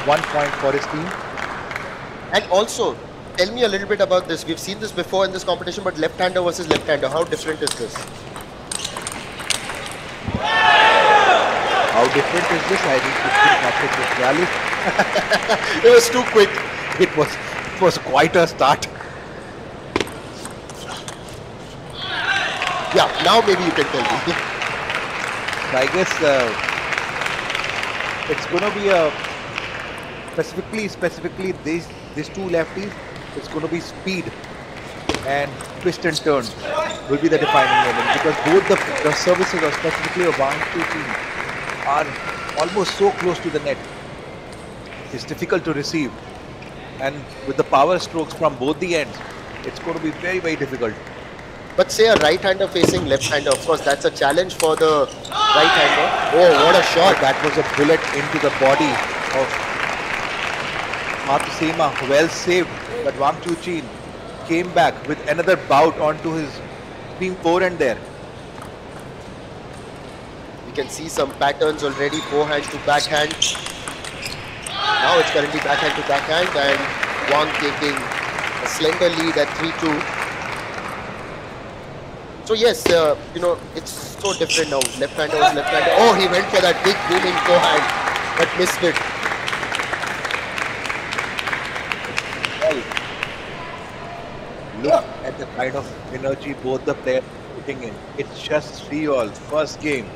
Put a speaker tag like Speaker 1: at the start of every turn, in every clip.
Speaker 1: 1 point for his team.
Speaker 2: And also, tell me a little bit about this. We've seen this before in this competition, but left-hander versus left-hander, how different is this?
Speaker 1: How different is this? I need to think after this rally.
Speaker 2: It was too quick.
Speaker 1: It was quite a start.
Speaker 2: Yeah, now maybe you can tell me.
Speaker 1: I guess it's going to be a specifically these two lefties. It's going to be speed and twist and turn will be the defining element, because both the services, or specifically of Wang Chuqin, are almost so close to the net. It's difficult to receive, and with the power strokes from both the ends, it's going to be very, very difficult.
Speaker 2: But say a right-hander facing left-hander, of course, that's a challenge for the right-hander. Oh, what a shot.
Speaker 1: That was a bullet into the body of Matsushima. Well saved, but Wang Chuqin came back with another bout onto his team forehand there.
Speaker 2: You can see some patterns already, forehand to backhand. Now it's currently backhand to backhand, and Wang taking a slender lead at 3-2. So yes, you know, it's so different now. Left-hander was left-hander. Oh, he went for that big booming forehand, but missed it.
Speaker 1: Well, look at the kind of energy both the players are putting in. It's just 3-all, first game.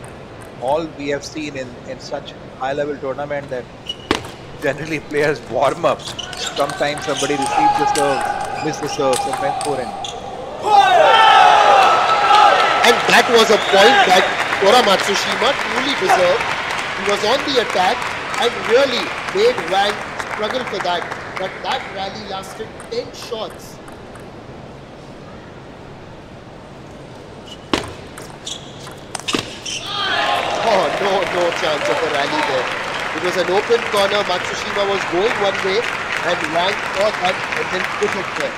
Speaker 1: All we have seen in such high-level tournament that generally players warm up. Sometimes somebody receives the serve, miss the serve, sometimes forehand.
Speaker 2: And that was a point that Sora Matsushima truly deserved. He was on the attack and really made Wang struggle for that. But that rally lasted 10 shots. Oh, no chance of a rally there. It was an open corner. Matsushima was going one way and Wang saw that and then put it there.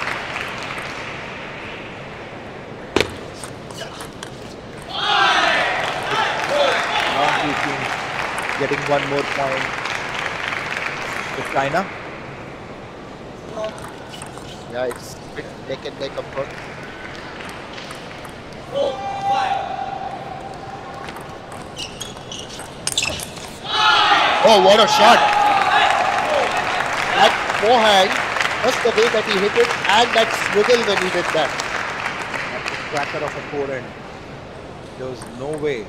Speaker 1: Getting one more point to China.
Speaker 2: Yeah, it's a bit neck and neck approach. Oh, what a shot! That forehand, just the way that he hit it, and that swivel when he did that.
Speaker 1: That's a cracker of a forehand. There was no way.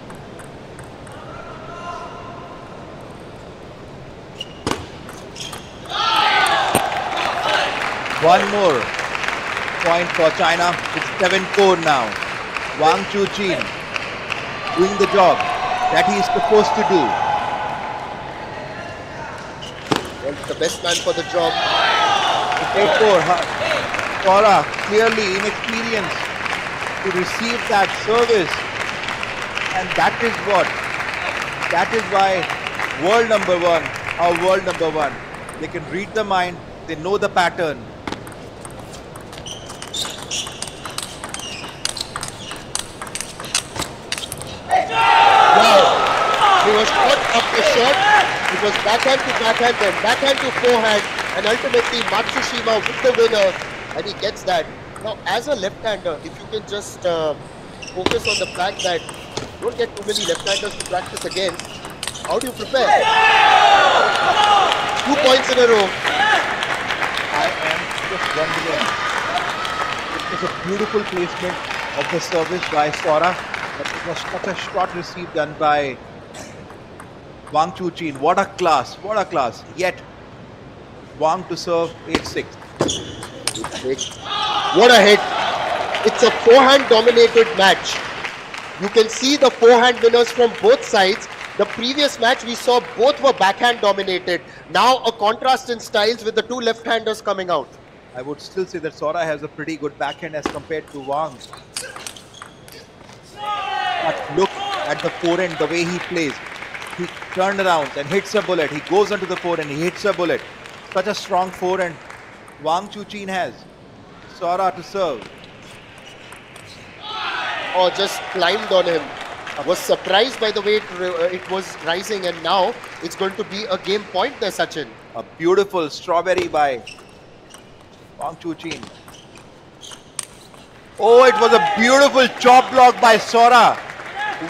Speaker 1: One more point for China. It's 7-4 now. Wang Chuqin doing the job that he is supposed to do.
Speaker 2: Well, the best man for the job.
Speaker 1: 8-4. Sora clearly inexperienced to receive that service, and that is why world number one, our world number one, they can read the mind, they know the pattern.
Speaker 2: He was caught up the shot. It was backhand to backhand, then backhand to forehand, and ultimately Matsushima with the winner, and he gets that. Now, as a left-hander, if you can just focus on the fact that you don't get too many left-handers to practice against, how do you prepare? 2 points in a row.
Speaker 1: I am just wondering. It was a beautiful placement of the service by Sora, but it was such a short receive done by Wang Chuqin. What a class, what a class. Yet, Wang to serve 8-6.
Speaker 2: What a hit. It's a forehand dominated match. You can see the forehand winners from both sides. The previous match we saw both were backhand dominated. Now a contrast in styles with the two left-handers coming out.
Speaker 1: I would still say that Sora has a pretty good backhand as compared to Wang. But look at the forehand, the way he plays. He turned around and hits a bullet. He goes onto the forehand, he hits a bullet. Such a strong forehand Wang Chuqin has. Sora to serve.
Speaker 2: Oh, just climbed on him. I was surprised by the way it was rising, and now it's going to be a game point there, Sachin.
Speaker 1: A beautiful strawberry by Wang Chuqin. Oh, it was a beautiful chop block by Sora.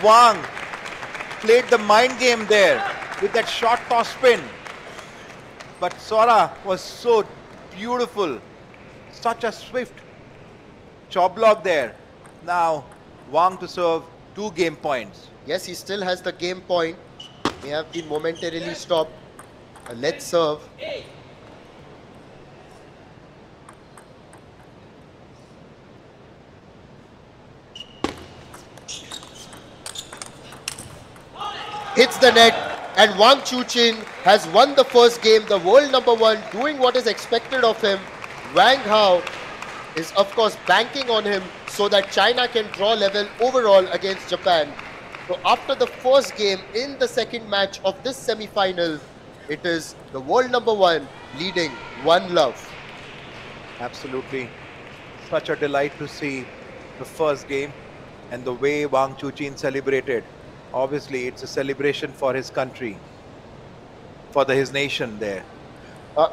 Speaker 1: Wang played the mind game there with that short toss spin. But Sora was so beautiful. Such a swift chop block there. Now Wang to serve 2 game points.
Speaker 2: Yes, he still has the game point. May have been momentarily stopped. Let's serve. Hits the net, and Wang Chuqin has won the first game. The world number 1 doing what is expected of him. Wang Hao is of course banking on him so that China can draw level overall against Japan. So after the first game in the second match of this semi-final, it is the world number 1 leading 1-love.
Speaker 1: Absolutely. Such a delight to see the first game and the way Wang Chuqin celebrated. Obviously, it's a celebration for his country, for his nation there.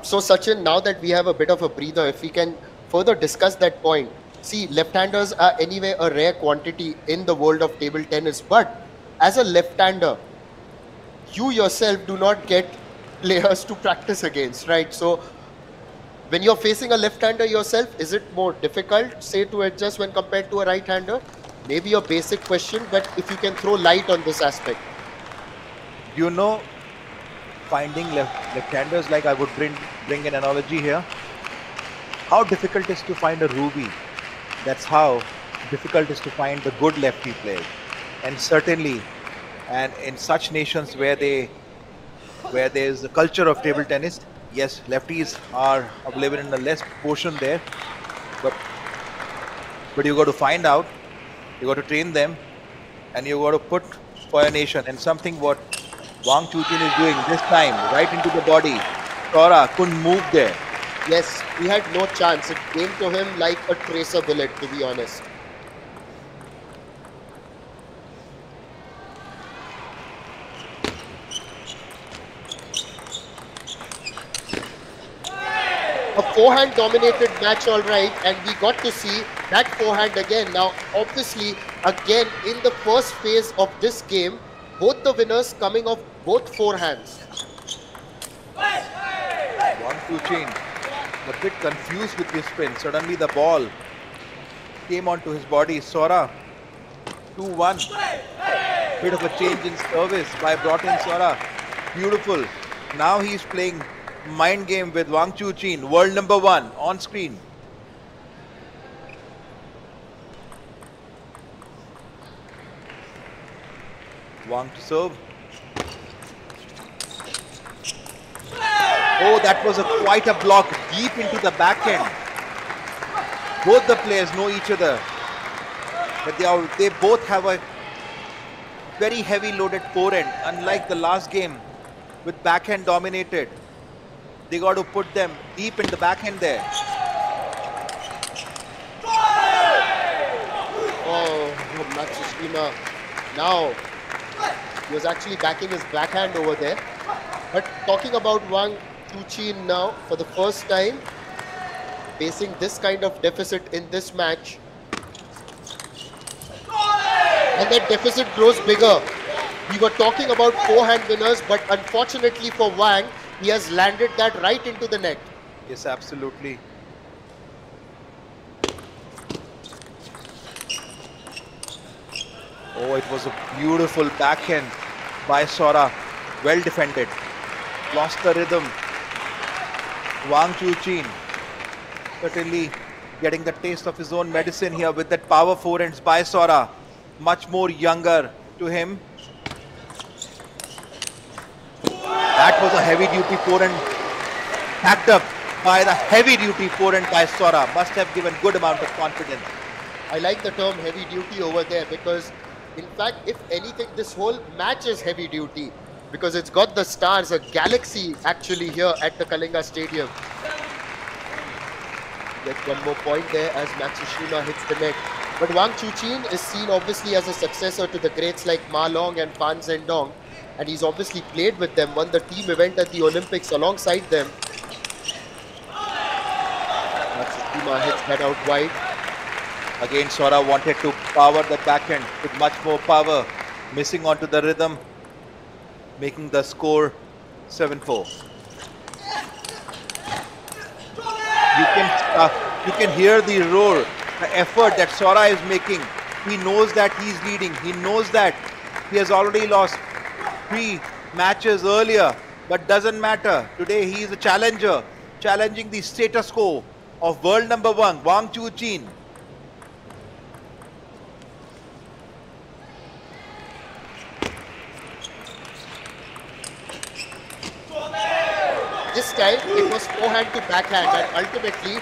Speaker 2: So Sachin, now that we have a bit of a breather, if we can further discuss that point. See, left-handers are anyway a rare quantity in the world of table tennis, but as a left-hander, you yourself do not get players to practice against, right? So when you're facing a left-hander yourself, is it more difficult, say, to adjust when compared to a right-hander? Maybe a basic question, but if you can throw light on this aspect.
Speaker 1: You know, finding left-handers, like I would bring an analogy here. How difficult it is to find a ruby. That's how difficult it is to find the good lefty players. And certainly, and in such nations where there's a culture of table tennis, yes, lefties are available in a less proportion there, but you got to find out, you got to train them, and you got to put for a nation. And something what Wang Chuqin is doing this time, right into the body. Sora couldn't move there.
Speaker 2: Yes, he had no chance. It came to him like a tracer bullet, to be honest. A forehand dominated match, all right, and we got to see that forehand again. Now, obviously, again, in the first phase of this game, both the winners coming off both forehands.
Speaker 1: Wang Chuqin a bit confused with his spin. Suddenly the ball came onto his body. Sora 2-1. Bit of a change in service by brought-in Sora. Beautiful. Now he's playing mind game with Wang Chuqin, world number 1 on screen. Wang to serve. Oh, that was quite a block deep into the backhand. Both the players know each other, but they both have a very heavy loaded forehand. Unlike the last game with backhand dominated, they got to put them deep in the backhand there.
Speaker 2: Oh, Matsushima. Now, he was actually backing his backhand over there. But talking about Wang Chuqin now, for the first time, facing this kind of deficit in this match. And that deficit grows bigger. We were talking about forehand winners, but unfortunately for Wang, he has landed that right into the net.
Speaker 1: Yes, absolutely. Oh, it was a beautiful backhand by Sora. Well defended. Lost the rhythm. Wang Chuqin certainly getting the taste of his own medicine here with that power forehands by Sora. Much more younger to him. That was a heavy duty forehand packed up by the heavy duty forehand by Sora. Must have given good amount of confidence.
Speaker 2: I like the term heavy duty over there because in fact, if anything, this whole match is heavy duty because it's got the stars, a galaxy actually here at the Kalinga Stadium. Get one more point there as Matsushima hits the net. But Wang Chuqin is seen obviously as a successor to the greats like Ma Long and Fan Zhendong. and he's obviously played with them, won the team event at the Olympics alongside them. Matsushima hits that out wide.
Speaker 1: Again, Sora wanted to power the backhand with much more power, missing onto the rhythm, making the score 7-4. You can hear the roar, the effort that Sora is making. He knows that he's leading. He knows that he has already lost 3 matches earlier, but doesn't matter. Today he is a challenger, challenging the status quo of world number 1, Wang Chuqin.
Speaker 2: This time it was forehand to backhand, and ultimately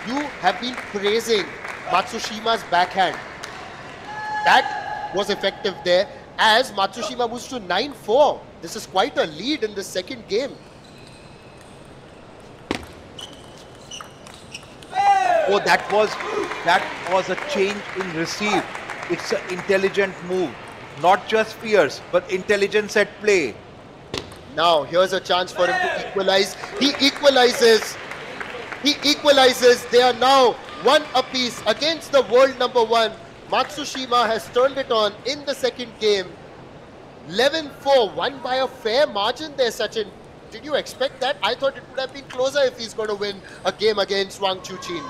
Speaker 2: you have been praising Matsushima's backhand. That was effective there as Matsushima moves to 9-4. This is quite a lead in the second game.
Speaker 1: Oh, that was a change in receive. It's an intelligent move, not just fierce, but intelligence at play.
Speaker 2: Now here's a chance for him to equalize. He equalizes. He equalizes. They are now 1 apiece against the world number 1. Matsushima has turned it on in the second game. 11-4, won by a fair margin there, Sachin. Did you expect that? I thought it would have been closer if he's going to win a game against Wang Chuqin.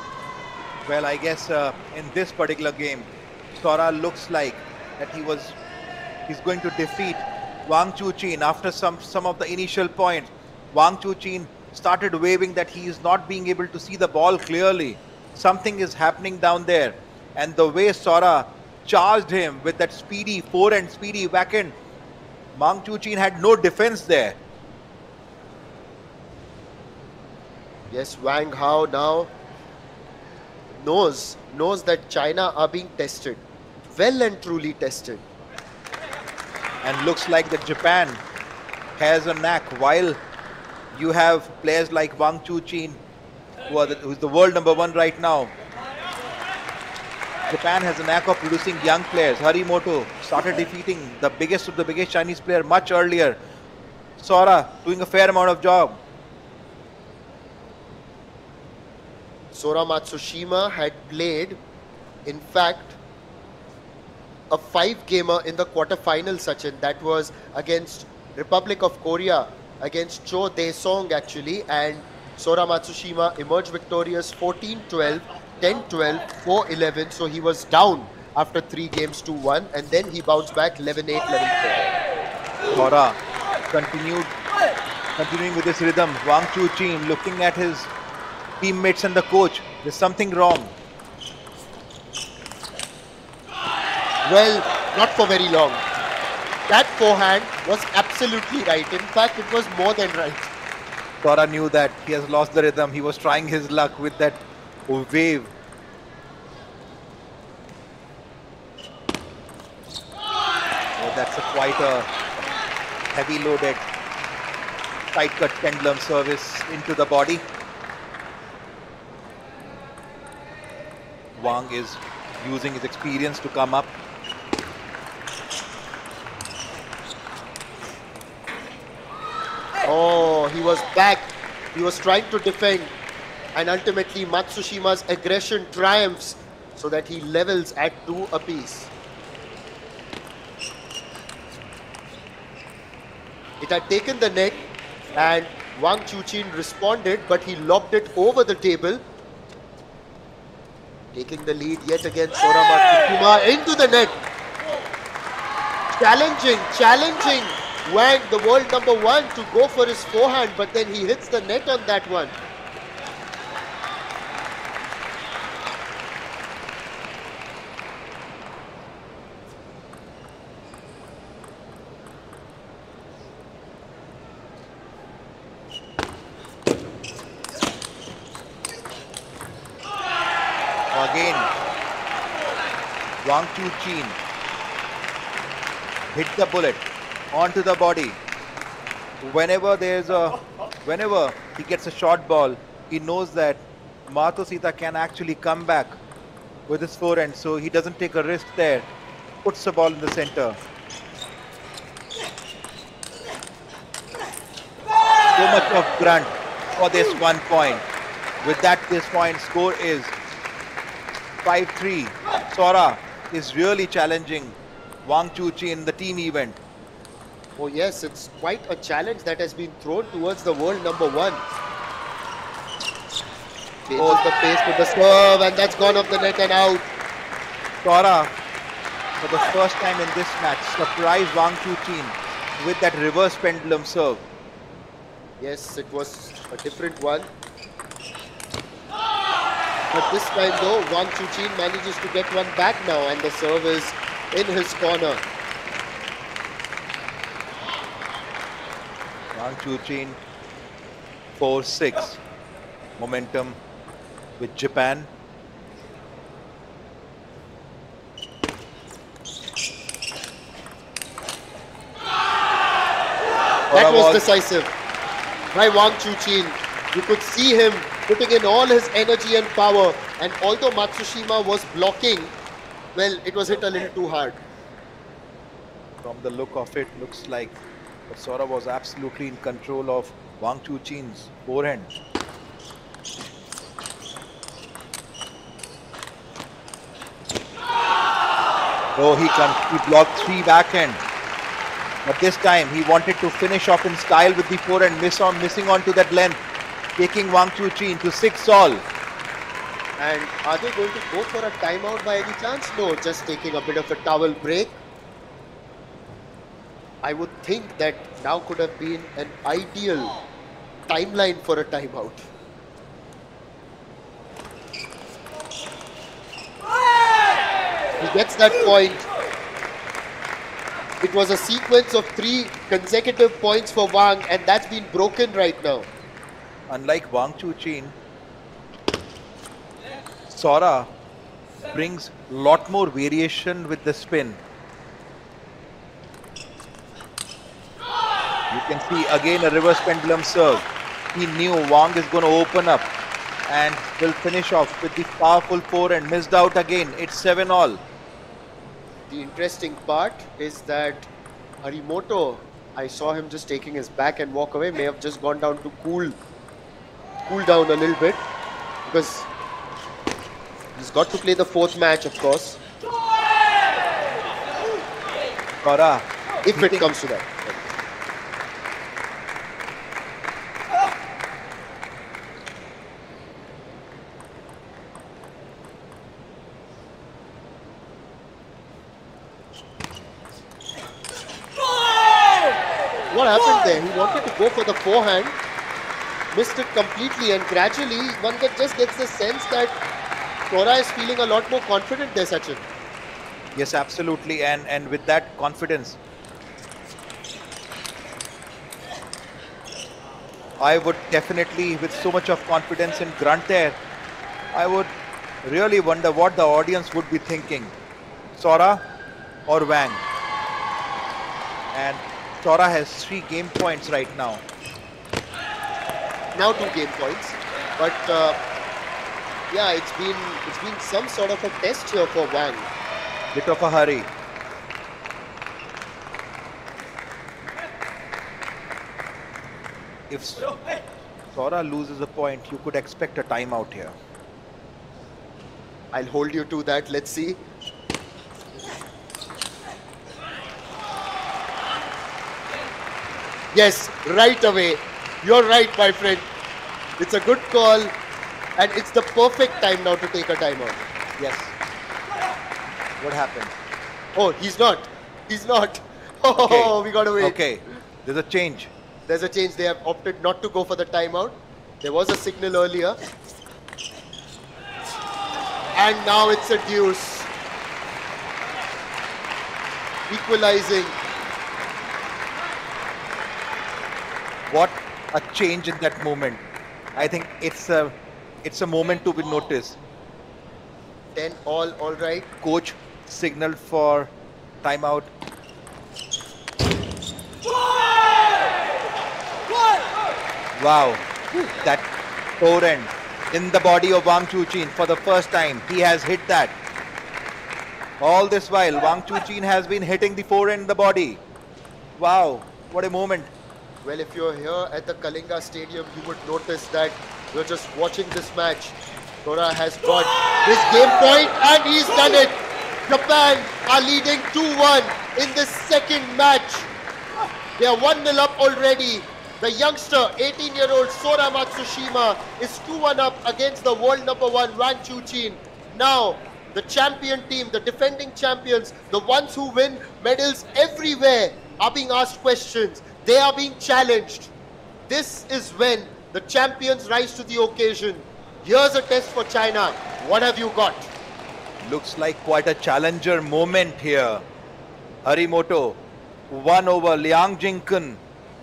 Speaker 1: Well, I guess in this particular game, Sora looks like that he's going to defeat Wang Chuqin after some of the initial points. Wang Chuqin started waving that he is not being able to see the ball clearly. Something is happening down there. And the way Sora charged him with that speedy forehand, speedy backhand, Wang Chuqin had no defense there.
Speaker 2: Yes, Wang Hao now knows that China are being tested. Well and truly tested.
Speaker 1: And looks like that Japan has a knack. While you have players like Wang Chuqin, who's the world number 1 right now, Japan has a knack of producing young players. Harimoto started defeating the biggest of the biggest Chinese player much earlier. Sora doing a fair amount of job.
Speaker 2: Sora Matsushima had played, in fact, a 5-gamer in the quarterfinal, Sachin. That was against Republic of Korea, against Cho Dae-song actually, and Sora Matsushima emerged victorious 14-12, 10-12, 4-11. So he was down after 3 games to 1, and then he bounced back 11-8, 11-4.
Speaker 1: Sora continuing with this rhythm. Wang Chuqin looking at his teammates and the coach. There's something wrong.
Speaker 2: Well, not for very long. That forehand was absolutely right. In fact, it was more than right.
Speaker 1: Sora knew that he has lost the rhythm. He was trying his luck with that wave. Oh, that's quite a heavy loaded tight cut pendulum service into the body. Wang is using his experience to come up.
Speaker 2: Oh, he was back. He was trying to defend. And ultimately, Matsushima's aggression triumphs so that he levels at 2 apiece. It had taken the net and Wang Chuqin responded, but he lobbed it over the table. Taking the lead yet again, Sora Matsushima into the net. Challenging Wang, the world number 1, to go for his forehand, but then he hits the net on that one.
Speaker 1: Again, Wang Chuqin hit the bullet onto the body. Whenever he gets a short ball, he knows that Matsushima can actually come back with his forehand, so he doesn't take a risk there. Puts the ball in the center. So much of grunt for this 1 point. With that, this point score is 5-3. Sora is really challenging Wang Chuqin in the team event.
Speaker 2: Oh yes, it's quite a challenge that has been thrown towards the world number 1. Changes the pace with the serve, and that's gone off the net and out.
Speaker 1: Sora, for the first time in this match, surprised Wang Chuqin with that reverse pendulum serve.
Speaker 2: Yes, it was a different one. But this time though, Wang Chuqin manages to get one back now, and the serve is in his corner.
Speaker 1: Wang Chuqin 4-6. Momentum with Japan.
Speaker 2: That was decisive by Wang Chuqin. You could see him putting in all his energy and power, and although Matsushima was blocking, well, it was hit a little too hard.
Speaker 1: From the look of it, looks like Sora was absolutely in control of Wang Chuqin's forehand. Oh, he blocked 3 backhand. But this time he wanted to finish off in style with the forehand, missing on to that length, taking Wang Chuqin to 6-all.
Speaker 2: And are they going to go for a timeout by any chance? No, just taking a bit of a towel break. I would think that now could have been an ideal timeline for a timeout. He gets that point. It was a sequence of 3 consecutive points for Wang, and that's been broken right now.
Speaker 1: Unlike Wang Chuqin, Sora brings lot more variation with the spin. You can see again a reverse pendulum serve. He knew Wang is going to open up and will finish off with the powerful forehand. Missed out again. It's 7-all.
Speaker 2: The interesting part is that Harimoto, I saw him just taking his back and walk away, may have just gone down to cool down a little bit, because he's got to play the 4th match, of course.
Speaker 1: Sora,
Speaker 2: if it comes to that. What happened there? He wanted to go for the forehand, missed it completely, and gradually one just gets the sense that Sora is feeling a lot more confident there, Sachin.
Speaker 1: Yes, absolutely, and with that confidence, I would definitely, with so much of confidence in grunt there, I would really wonder what the audience would be thinking. Sora or Wang? And Sora has 3 game points right now.
Speaker 2: Now 2 game points, but yeah, it's been some sort of a test here for Wang.
Speaker 1: Bit of a hurry. If Sora loses a point, you could expect a timeout here.
Speaker 2: I'll hold you to that. Let's see. Yes, right away. You're right, my friend. It's a good call, and it's the perfect time now to take a timeout.
Speaker 1: Yes. What happened?
Speaker 2: Oh, he's not. He's not. Oh, okay. We got to wait.
Speaker 1: Okay, there's a change.
Speaker 2: There's a change. They have opted not to go for the timeout. There was a signal earlier. And now it's a deuce. Equalizing.
Speaker 1: What a change in that moment. I think it's a moment to be noticed.
Speaker 2: 10 all right.
Speaker 1: Coach signaled for timeout. Wow, that forehand in the body of Wang Chuqin for the first time. He has hit that. All this while, Wang Chuqin has been hitting the forehand in the body. Wow, what a moment.
Speaker 2: Well, if you're here at the Kalinga Stadium, you would notice that you're just watching this match. Sora has got his game point and he's done it. Japan are leading 2-1 in this second match. They are 1-0 up already. The youngster, 18-year-old Sora Matsushima is 2-1 up against the world number 1 Wang Chuqin. Now, the champion team, the defending champions, the ones who win medals everywhere are being asked questions. They are being challenged. This is when the champions rise to the occasion. Here's a test for China. What have you got?
Speaker 1: Looks like quite a challenger moment here. Harimoto won over Liang Jingkun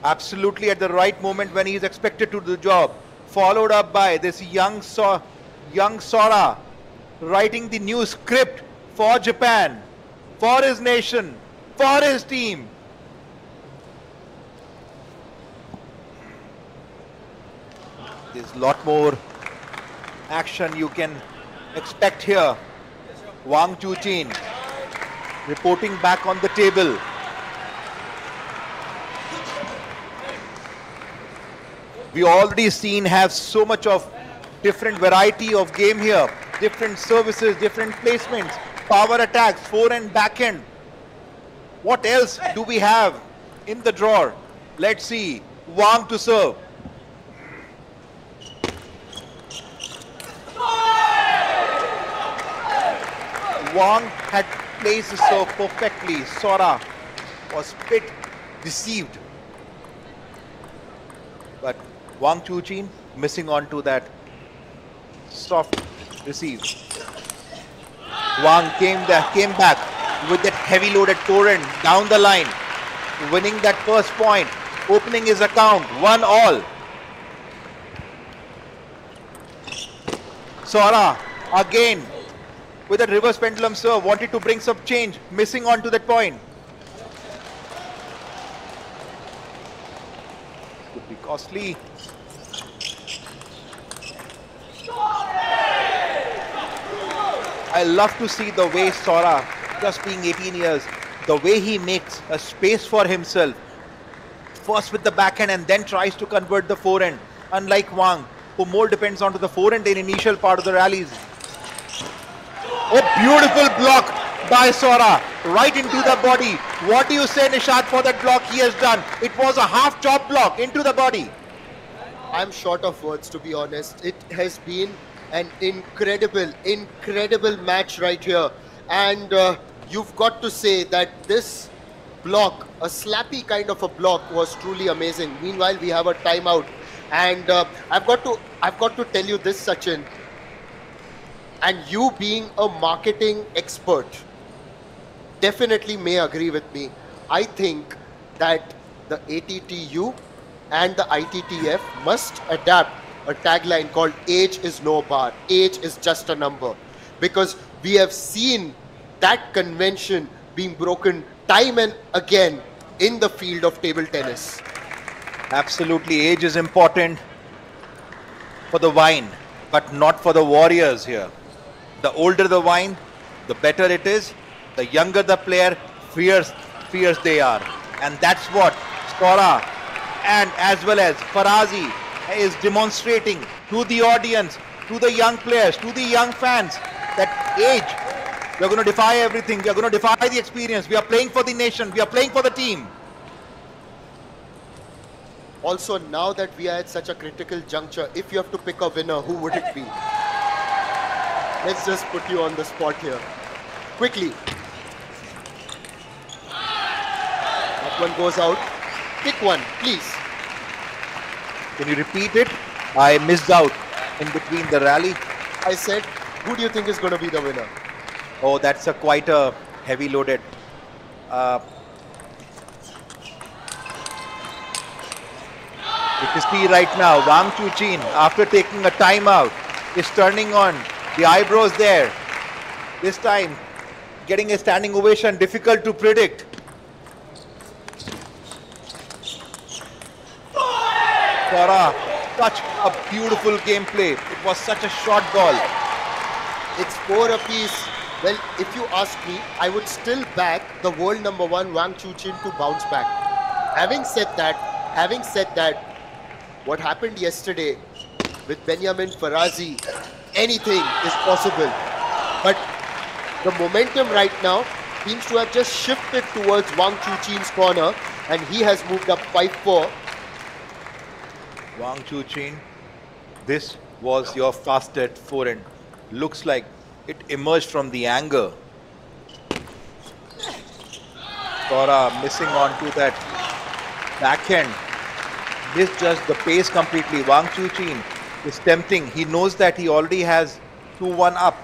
Speaker 1: absolutely at the right moment when he is expected to do the job. Followed up by this young Sora writing the new script for Japan, for his nation, for his team. There's a lot more action you can expect here. Wang Chuqin reporting back on the table. We already seen have so much of different variety of game here. Different services, different placements, power attacks, forehand, backhand. What else do we have in the drawer? Let's see. Wang to serve. Wang had placed the serve perfectly. Sora was a bit deceived. But Wang Chuqin missing on to that soft receive. Wang came back with that heavy loaded forehand down the line, winning that first point, opening his account 1-all. Sora again with a reverse pendulum serve, wanted to bring some change, missing on to that point. Could be costly. I love to see the way Sora, just being 18 years, the way he makes a space for himself. First with the backhand and then tries to convert the forehand. Unlike Wang, who more depends on to the forehand in initial part of the rallies. A beautiful block by Sora, right into the body. What do you say, Nishad, for that block he has done? It was a half chop block into the body.
Speaker 2: I'm short of words, to be honest. It has been an incredible match right here. And you've got to say that this block, a slappy kind of a block, was truly amazing. Meanwhile, we have a timeout. And I've got to tell you this, Sachin. And you being a marketing expert definitely may agree with me. I think that the ATTU and the ITTF must adapt a tagline called "Age is no bar, age is just a number," because we have seen that convention being broken time and again in the field of table tennis.
Speaker 1: Absolutely, age is important for the wine, but not for the warriors here. The older the wine, the better it is. The younger the player, fierce they are. And that's what Sora and as well as Farazi is demonstrating to the audience, to the young players, to the young fans, that age, we are going to defy everything. We are going to defy the experience. We are playing for the nation. We are playing for the team.
Speaker 2: Also, now that we are at such a critical juncture, if you have to pick a winner, who would it be? Let's just put you on the spot here. Quickly. That one goes out. Pick one, please.
Speaker 1: Can you repeat it? I missed out in between the rally.
Speaker 2: I said, who do you think is going to be the winner?
Speaker 1: Oh, that's quite a heavy loaded. You can see right now, Wang Chuqin, after taking a timeout, is turning on the eyebrows there. This time, getting a standing ovation, difficult to predict. Sora, such a beautiful gameplay. It was such a short ball.
Speaker 2: It's 4 apiece. Well, if you ask me, I would still back the world number 1 Wang Chuqin to bounce back. Having said that, having said that, what happened yesterday with Benjamin Farazi, anything is possible. But the momentum right now seems to have just shifted towards Wang Chuqin's corner, and he has moved up 5-4.
Speaker 1: Wang Chuqin, this was your fastest forehand. Looks like it emerged from the anger. Sora missing onto that backhand. Misjudged the pace completely. Wang Chuqin is tempting. He knows that he already has 2-1 up.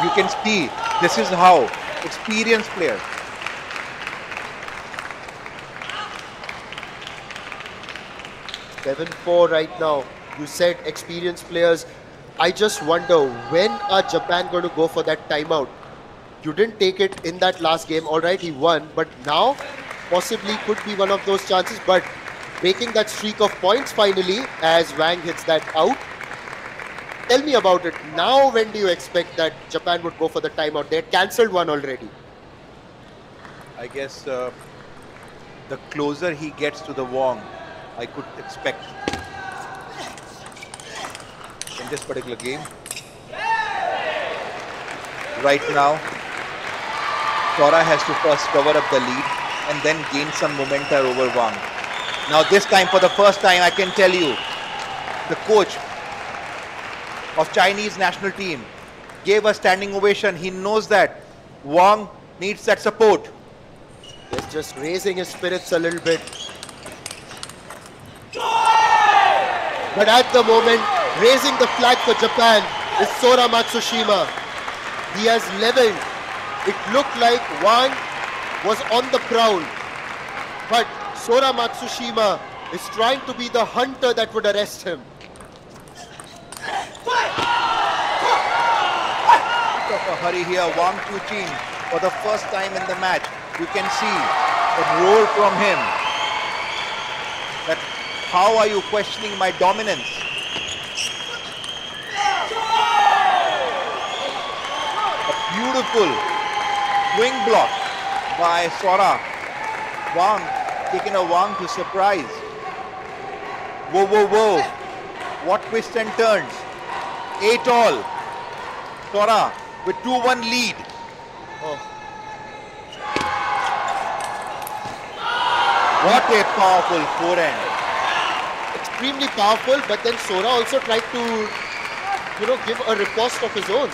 Speaker 1: You can see this is how experienced players.
Speaker 2: (7-4) right now. You said experienced players. I just wonder, when are Japan going to go for that timeout? You didn't take it in that last game. All right, he won, but now possibly could be one of those chances. But breaking that streak of points finally as Wang hits that out. Tell me about it. Now, when do you expect that Japan would go for the timeout? They had cancelled one already.
Speaker 1: I guess the closer he gets to the Wang, I could expect in this particular game. Right now, Sora has to first cover up the lead and then gain some momentum over Wang. Now this time, for the first time, I can tell you, the coach of Chinese national team gave a standing ovation. He knows that Wang needs that support.
Speaker 2: He's just raising his spirits a little bit. But at the moment, raising the flag for Japan is Sora Matsushima. He has leveled. It looked like Wang was on the prowl. But Sora Matsushima is trying to be the hunter that would arrest him.
Speaker 1: Of a hurry here, Wang Chuqin for the first time in the match. You can see the roar from him. That how are you questioning my dominance? A beautiful wing block by Sora. Wang taking a Wang to surprise. Whoa, whoa, whoa. What twists and turns. 8-all. Sora with 2-1 lead.
Speaker 2: Oh.
Speaker 1: What a powerful forehand.
Speaker 2: Extremely powerful, but then Sora also tried to, give a riposte of his own.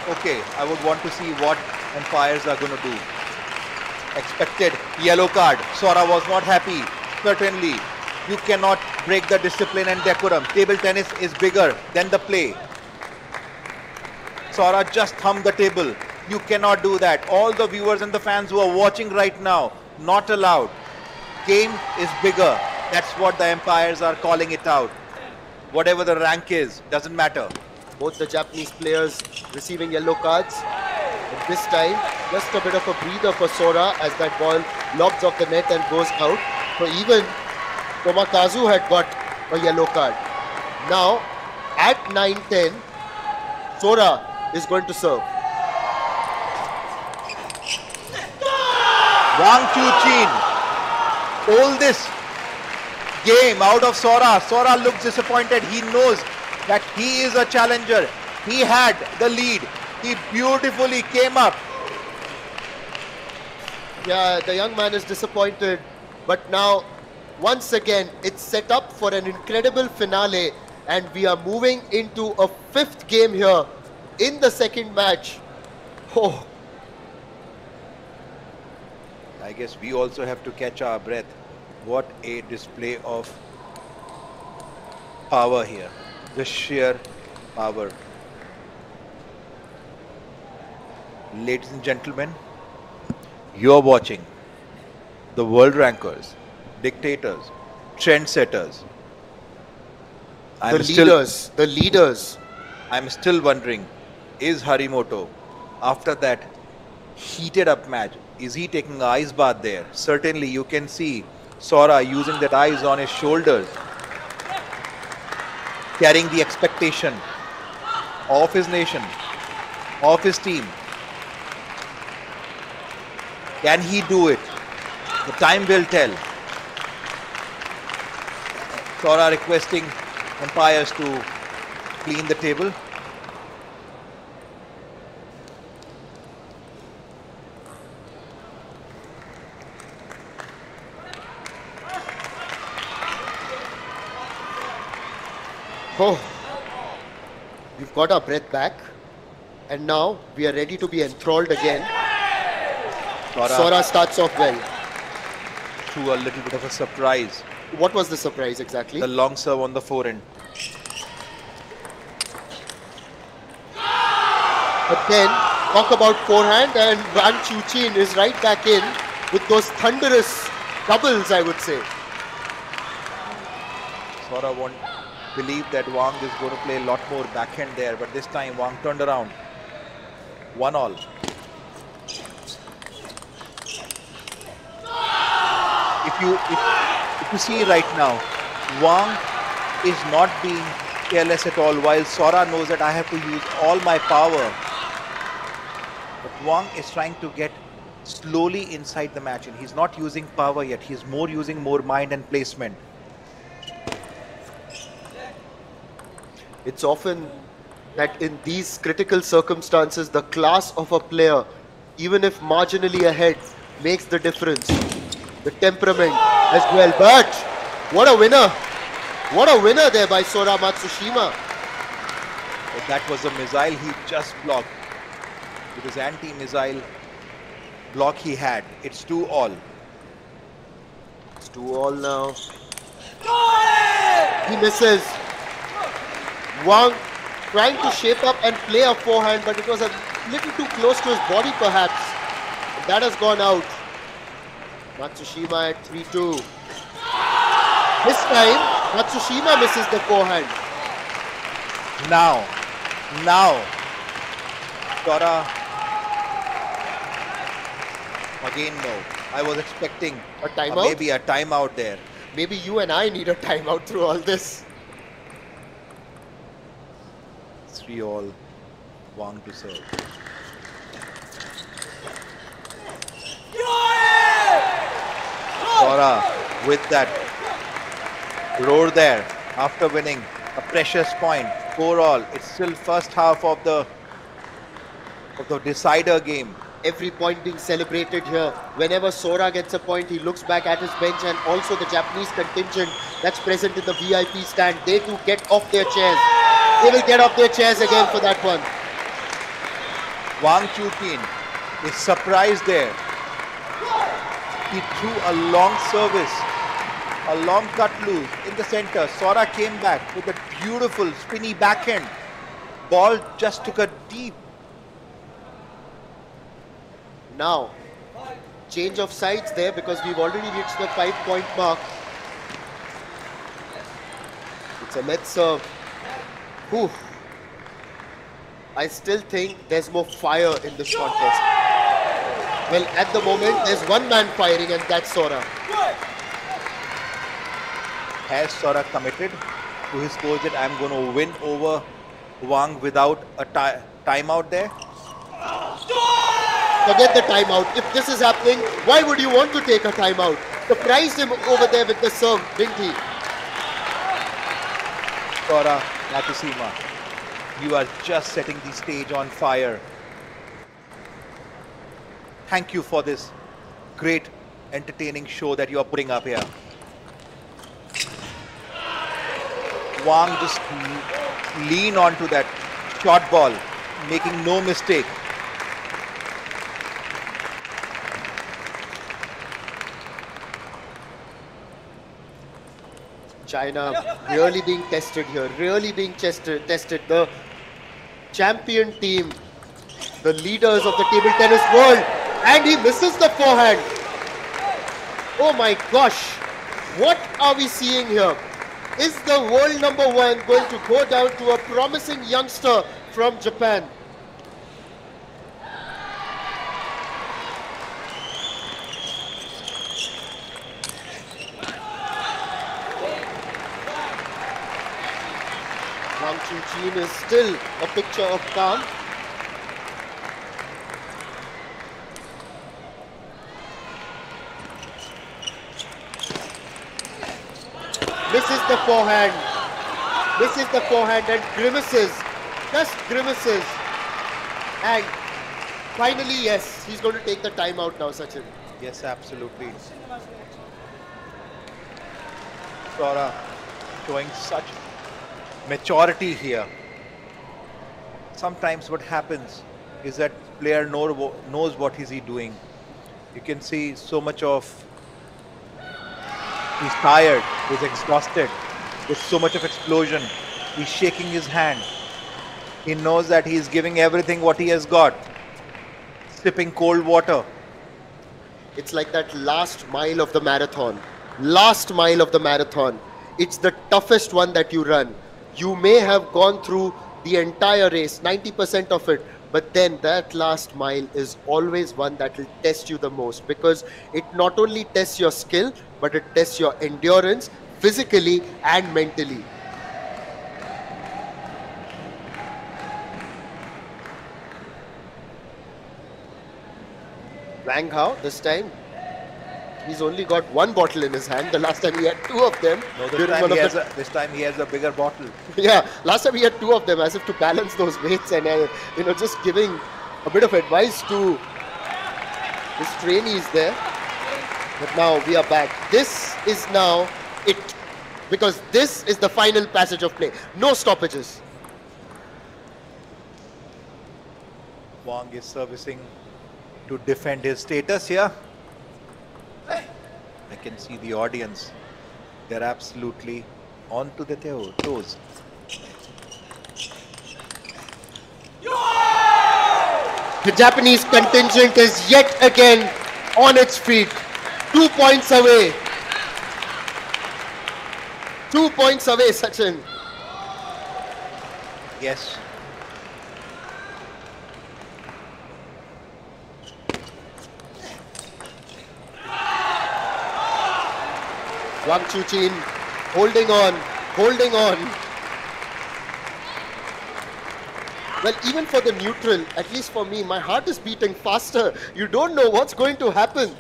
Speaker 1: Okay. I would want to see what umpires are going to do. Expected yellow card. Sora was not happy. Certainly, you cannot break the discipline and decorum. Table tennis is bigger than the play. Sora just thumbed the table. You cannot do that. All the viewers and the fans who are watching right now, not allowed. Game is bigger. That's what the umpires are calling it out. Whatever the rank is, doesn't matter.
Speaker 2: Both the Japanese players receiving yellow cards. And this time, just a bit of a breather for Sora as that ball lobs off the net and goes out. So even Tomakazu had got a yellow card. Now, at 9-10, Sora is going to serve.
Speaker 1: Wang Chuqin, hold this game out of Sora. Sora looks disappointed. He knows that he is a challenger. He had the lead. He beautifully came up.
Speaker 2: Yeah, the young man is disappointed. But now, once again, it's set up for an incredible finale. And we are moving into a fifth game here in the second match. Oh.
Speaker 1: I guess we also have to catch our breath. What a display of power here. The sheer power. Ladies and gentlemen, you're watching the world rankers, dictators, trendsetters.
Speaker 2: The leaders.
Speaker 1: I'm still wondering, is Harimoto, after that heated up match. Is he taking an ice bath there? Certainly, you can see Sora using that ice on his shoulders, carrying the expectation of his nation, of his team. Can he do it? The time will tell. Sora requesting umpires to clean the table.
Speaker 2: Oh, we've got our breath back, and now we are ready to be enthralled again. Sora starts off well.
Speaker 1: To a little bit of a surprise.
Speaker 2: What was the surprise exactly?
Speaker 1: The long serve on the forehand.
Speaker 2: But then, talk about forehand, and Wang Chuqin is right back in with those thunderous doubles, I would say.
Speaker 1: Sora won't believe that Wang is going to play a lot more backhand there, but this time Wang turned around. 1-all. If you see right now, Wang is not being careless at all, while Sora knows that I have to use all my power. But Wang is trying to get slowly inside the match, and he's not using power yet. He's using more mind and placement.
Speaker 2: It's often that in these critical circumstances, the class of a player, even if marginally ahead, makes the difference. The temperament as well. But what a winner! What a winner there by Sora Matsushima.
Speaker 1: But that was a missile he just blocked. With his anti-missile block he had. It's 2-all.
Speaker 2: It's 2-all now. He misses. Wang trying to shape up and play a forehand, but it was a little too close to his body perhaps. That has gone out. Matsushima at 3-2. This time, Matsushima misses the forehand.
Speaker 1: Now, Sora. Again, no. I was expecting
Speaker 2: a timeout.
Speaker 1: Maybe a timeout there.
Speaker 2: Maybe you and I need a timeout through all this.
Speaker 1: 3-all. Wang to serve. Sora with that roar there after winning a precious point. 4-all. It's still first half of the decider game.
Speaker 2: Every point being celebrated here. Whenever Sora gets a point, he looks back at his bench, and also the Japanese contingent that's present in the VIP stand. They too get off their chairs. They will get off their chairs again for that one.
Speaker 1: Wang Chuqin is surprised there. He threw a long service, a long cut loose in the center. Sora came back with a beautiful spinny backhand. Ball just took a deep.
Speaker 2: Now, change of sides there because we've already reached the 5-point mark. It's a net serve. Whew. I still think there's more fire in this contest. Well, at the moment, there's one man firing, and that's Sora.
Speaker 1: Has Sora committed to his coach that I'm going to win over Wang without a timeout there?
Speaker 2: Forget the timeout. If this is happening, why would you want to take a timeout? Surprised him over there with the serve, didn't he?
Speaker 1: Sora Matsushima, you are just setting the stage on fire. Thank you for this great entertaining show that you are putting up here. Wang just lean onto that short ball, making no mistake.
Speaker 2: China really being tested here, really being tested. The champion team, the leaders of the table tennis world, and he misses the forehand. Oh my gosh, what are we seeing here? Is the world number one going to go down to a promising youngster from Japan? Wang Chuqin is still a picture of calm. Misses the forehand. Misses the forehand and grimaces. Just grimaces. And finally, yes, he's going to take the timeout now, Sachin.
Speaker 1: Yes, absolutely. Sora showing such maturity here. Sometimes what happens is that player knows what is he doing. You can see so much of he's tired, he's exhausted, there's so much of explosion. He's shaking his hand. He knows that he's giving everything what he has got. Sipping cold water.
Speaker 2: It's like that last mile of the marathon. Last mile of the marathon. It's the toughest one that you run. You may have gone through the entire race, 90% of it, but then that last mile is always one that will test you the most, because it not only tests your skill, but it tests your endurance physically and mentally. Wang this time, he's only got one bottle in his hand. The last time he had two of them.
Speaker 1: No, this time he has a bigger bottle.
Speaker 2: Yeah, last time he had two of them, as if to balance those weights, and just giving a bit of advice to his trainees there. But now we are back. This is now it, because this is the final passage of play. No stoppages.
Speaker 1: Wang is servicing to defend his status here. I can see the audience. They're absolutely on to their toes.
Speaker 2: The Japanese contingent is yet again on its feet. 2 points away. 2 points away, Sachin.
Speaker 1: Yes.
Speaker 2: Wang Chuqin holding on, holding on. Well, even for the neutral, at least for me, my heart is beating faster. You don't know what's going to happen.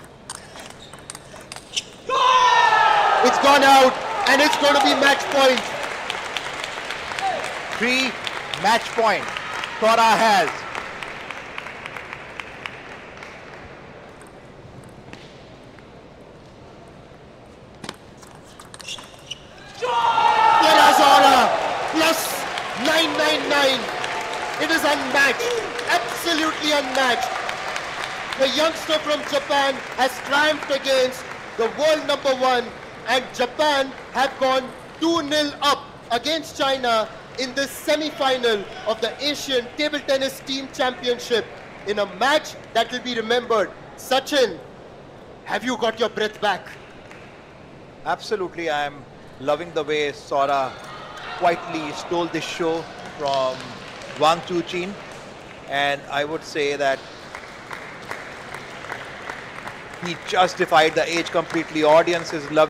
Speaker 2: It's gone out, and it's going to be match point.
Speaker 1: 3 match point Sora has.
Speaker 2: Sora plus 999. It is unmatched, absolutely unmatched. The youngster from Japan has triumphed against the world #1, and Japan have gone 2-0 up against China in the semi-final of the Asian Table Tennis Team Championship in a match that will be remembered. Sachin, have you got your breath back?
Speaker 1: Absolutely, I'm loving the way Sora quietly stole this show from Wang Chuqin, and I would say that he justified the age completely. Audience is loving